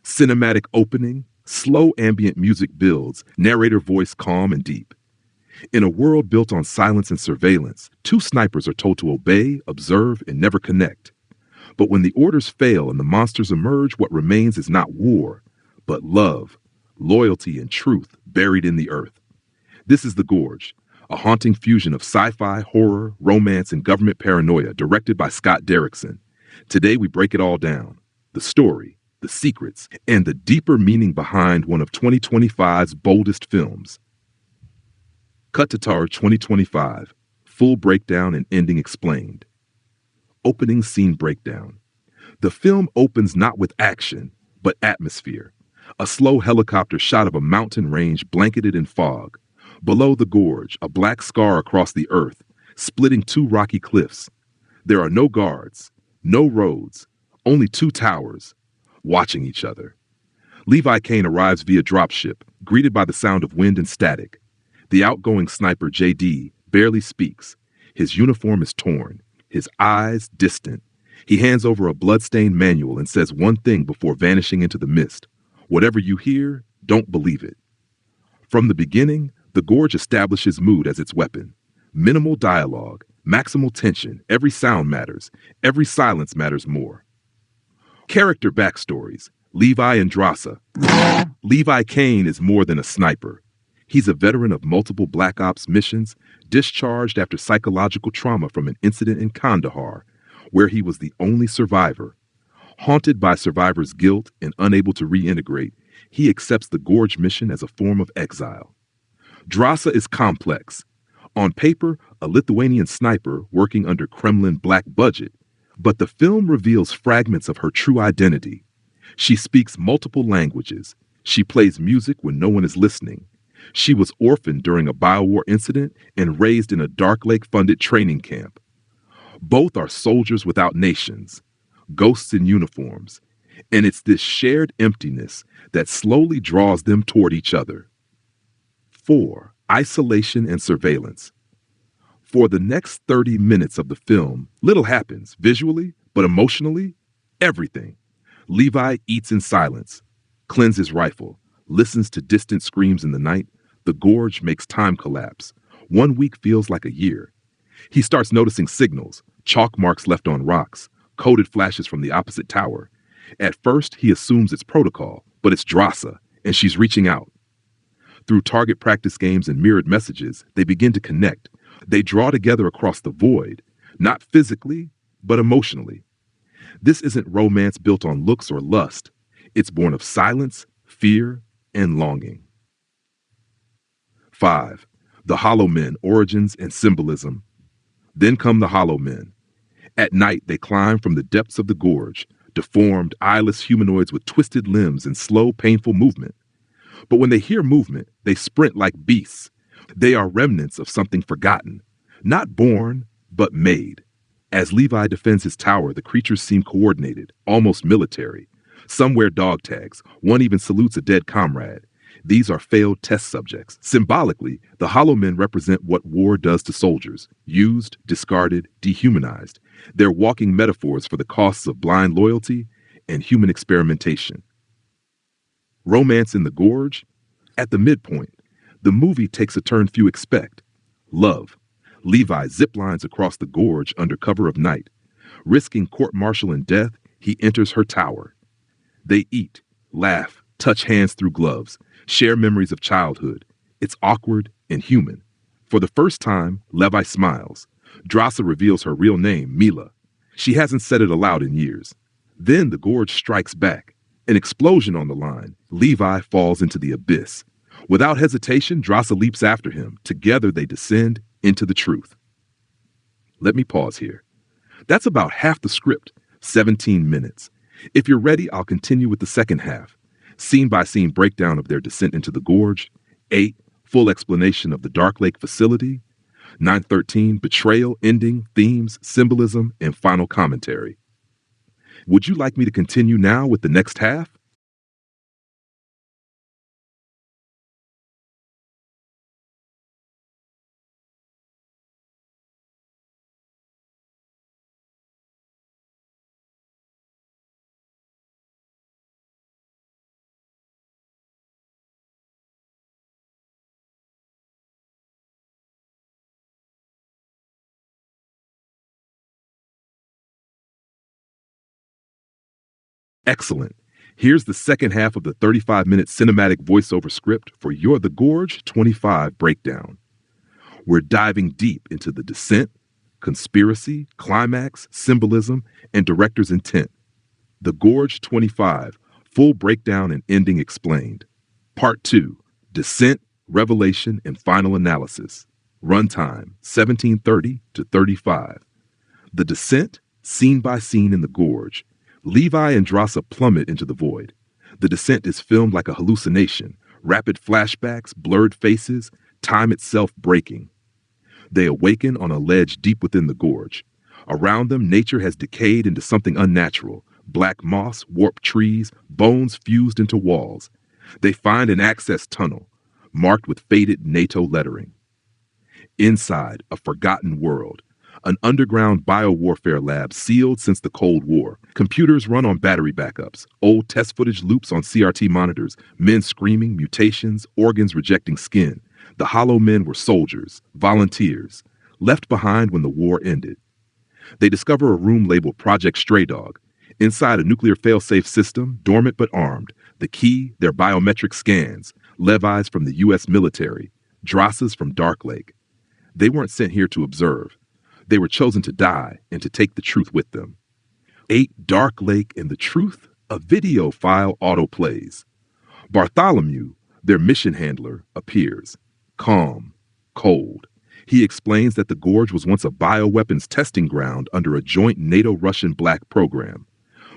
Cinematic opening, slow ambient music builds, narrator voice calm and deep. In a world built on silence and surveillance, two snipers are told to obey, observe, and never connect. But when the orders fail and the monsters emerge, what remains is not war, but love, loyalty, and truth buried in the earth. This is The Gorge, a haunting fusion of sci-fi, horror, romance, and government paranoia directed by Scott Derrickson. Today we break it all down. The story, the secrets, and the deeper meaning behind one of 2025's boldest films. Cut to Tar 2025. Full breakdown and ending explained. Opening scene breakdown. The film opens not with action, but atmosphere. A slow helicopter shot of a mountain range blanketed in fog. Below the gorge, a black scar across the earth, splitting two rocky cliffs. There are no guards, no roads, only two towers, watching each other. Levi Kane arrives via dropship, greeted by the sound of wind and static. The outgoing sniper JD barely speaks. His uniform is torn, his eyes distant. He hands over a bloodstained manual and says one thing before vanishing into the mist. Whatever you hear, don't believe it. From the beginning, the Gorge establishes mood as its weapon. Minimal dialogue, maximal tension, every sound matters, every silence matters more. Character backstories. Levi and Drasa. Levi Kane is more than a sniper. He's a veteran of multiple Black Ops missions, discharged after psychological trauma from an incident in Kandahar, where he was the only survivor. Haunted by survivor's guilt and unable to reintegrate, he accepts the Gorge mission as a form of exile. Drasa is complex. On paper, a Lithuanian sniper working under Kremlin black budget, but the film reveals fragments of her true identity. She speaks multiple languages. She plays music when no one is listening. She was orphaned during a biowar incident and raised in a Dark Lake-funded training camp. Both are soldiers without nations, ghosts in uniforms, and it's this shared emptiness that slowly draws them toward each other. 4. Isolation and surveillance. For the next 30 minutes of the film, little happens, visually, but emotionally, everything. Levi eats in silence, cleanses rifle, listens to distant screams in the night. The Gorge makes time collapse. 1 week feels like a year. He starts noticing signals, chalk marks left on rocks, coded flashes from the opposite tower. At first, he assumes it's protocol, but it's Drasa, and she's reaching out. Through target practice games and mirrored messages, they begin to connect. They draw together across the void, not physically, but emotionally. This isn't romance built on looks or lust. It's born of silence, fear, and longing. 5. The Hollow Men, origins and symbolism. Then come the Hollow Men. At night, they climb from the depths of the gorge, deformed, eyeless humanoids with twisted limbs and slow, painful movement. But when they hear movement, they sprint like beasts. They are remnants of something forgotten, not born, but made. As Levi defends his tower, the creatures seem coordinated, almost military. Some wear dog tags. One even salutes a dead comrade. These are failed test subjects. Symbolically, the Hollow Men represent what war does to soldiers: used, discarded, dehumanized. They're walking metaphors for the costs of blind loyalty and human experimentation. Romance in the Gorge? At the midpoint, the movie takes a turn few expect. Love. Levi ziplines across the gorge under cover of night. Risking court-martial and death, he enters her tower. They eat, laugh, touch hands through gloves, share memories of childhood. It's awkward and human. For the first time, Levi smiles. Drasa reveals her real name, Mila. She hasn't said it aloud in years. Then the gorge strikes back. An explosion on the line. Levi falls into the abyss. Without hesitation, Drasa leaps after him. Together they descend into the truth. Let me pause here. That's about half the script, 17 minutes. If you're ready, I'll continue with the second half. Scene-by-scene breakdown of their descent into the gorge. 8, full explanation of the Dark Lake facility. 9:13, betrayal, ending, themes, symbolism, and final commentary. Would you like me to continue now with the next half? Excellent. Here's the second half of the 35-minute cinematic voiceover script for your The Gorge 25 breakdown. We're diving deep into the descent, conspiracy, climax, symbolism, and director's intent. The Gorge 25, full breakdown and ending explained. Part 2, descent, revelation, and final analysis. Runtime, 1730 to 35. The descent, scene by scene in the gorge. Levi and Drasa plummet into the void. The descent is filmed like a hallucination, rapid flashbacks, blurred faces, time itself breaking. They awaken on a ledge deep within the gorge. Around them, nature has decayed into something unnatural. Black moss, warped trees, bones fused into walls. They find an access tunnel, marked with faded NATO lettering. Inside, a forgotten world. An underground biowarfare lab sealed since the Cold War. Computers run on battery backups. Old test footage loops on CRT monitors. Men screaming, mutations, organs rejecting skin. The hollow men were soldiers, volunteers, left behind when the war ended. They discover a room labeled Project Stray Dog. Inside a nuclear failsafe system, dormant but armed. The key, their biometric scans. Levi's from the U.S. military. Drasa's from Dark Lake. They weren't sent here to observe. They were chosen to die and to take the truth with them. 8 Dark Lake and the Truth, a video file autoplays. Bartholomew, their mission handler, appears. Calm, cold. He explains that the Gorge was once a bioweapons testing ground under a joint NATO-Russian black program.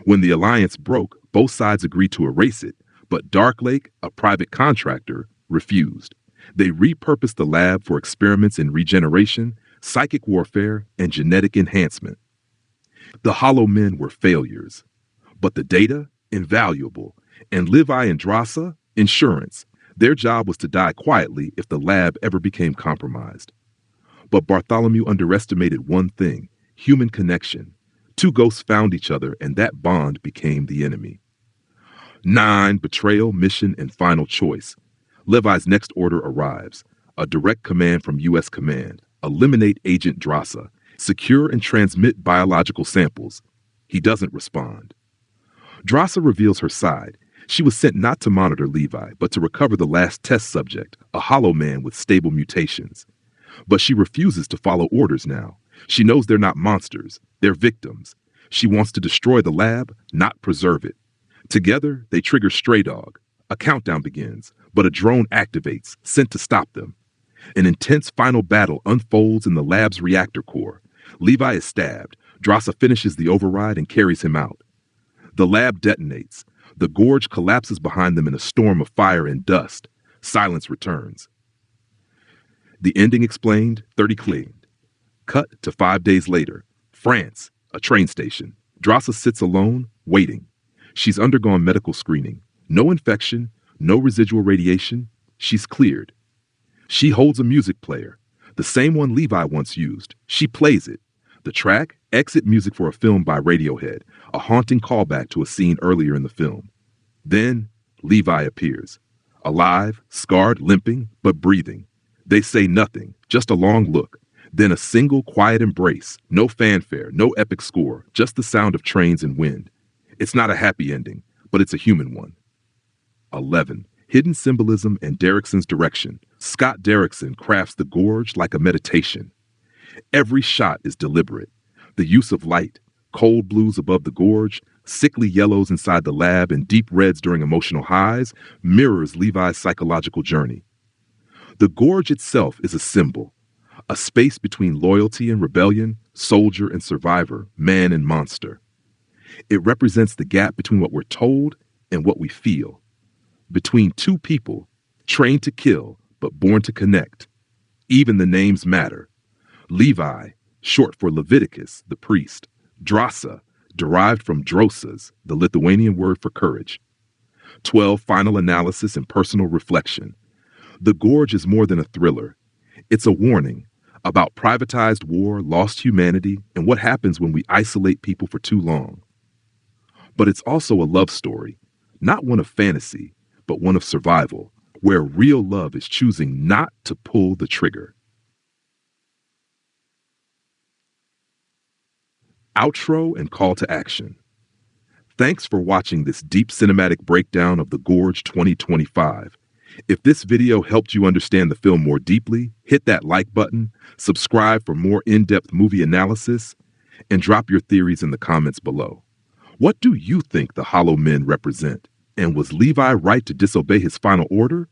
When the alliance broke, both sides agreed to erase it, but Dark Lake, a private contractor, refused. They repurposed the lab for experiments in regeneration, psychic warfare, and genetic enhancement. The hollow men were failures, but the data, invaluable, and Levi and Drasa, insurance. Their job was to die quietly if the lab ever became compromised. But Bartholomew underestimated one thing, human connection. 2 ghosts found each other, and that bond became the enemy. 9 Betrayal, mission, and final choice. Levi's next order arrives, a direct command from U.S. Command. Eliminate Agent Drasa. Secure and transmit biological samples. He doesn't respond. Drasa reveals her side. She was sent not to monitor Levi, but to recover the last test subject, a hollow man with stable mutations. But she refuses to follow orders now. She knows they're not monsters, they're victims. She wants to destroy the lab, not preserve it. Together, they trigger Stray Dog. A countdown begins, but a drone activates, sent to stop them. An intense final battle unfolds in the lab's reactor core. Levi is stabbed. Drasa finishes the override and carries him out. The lab detonates. The gorge collapses behind them in a storm of fire and dust. Silence returns. The ending explained, 30 cleaned. Cut to 5 days later. France, a train station. Drasa sits alone, waiting. She's undergone medical screening. No infection, no residual radiation. She's cleared. She holds a music player, the same one Levi once used. She plays it. The track, exit music for a film by Radiohead, a haunting callback to a scene earlier in the film. Then, Levi appears. Alive, scarred, limping, but breathing. They say nothing, just a long look. Then a single quiet embrace. No fanfare, no epic score, just the sound of trains and wind. It's not a happy ending, but it's a human one. 11. Hidden symbolism and Derrickson's direction. Scott Derrickson crafts the gorge like a meditation. Every shot is deliberate. The use of light, cold blues above the gorge, sickly yellows inside the lab, and deep reds during emotional highs mirrors Levi's psychological journey. The gorge itself is a symbol, a space between loyalty and rebellion, soldier and survivor, man and monster. It represents the gap between what we're told and what we feel. Between 2 people, trained to kill, but born to connect. Even the names matter. Levi, short for Leviticus, the priest. Drasa, derived from drosas, the Lithuanian word for courage. 12 Final analysis and personal reflection. The Gorge is more than a thriller. It's a warning about privatized war, lost humanity, and what happens when we isolate people for too long. But it's also a love story, not one of fantasy, but one of survival, where real love is choosing not to pull the trigger. Outro and call to action. Thanks for watching this deep cinematic breakdown of the Gorge 2025. If this video helped you understand the film more deeply, hit that like button, subscribe for more in-depth movie analysis, and drop your theories in the comments below. What do you think the Hollow Men represent? And was Levi right to disobey his final order?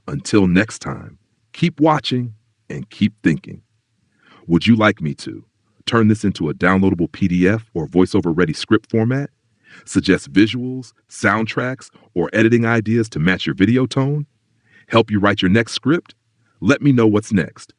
Until next time, keep watching and keep thinking. Would you like me to turn this into a downloadable PDF or voiceover-ready script format? Suggest visuals, soundtracks, or editing ideas to match your video tone? Help you write your next script? Let me know what's next.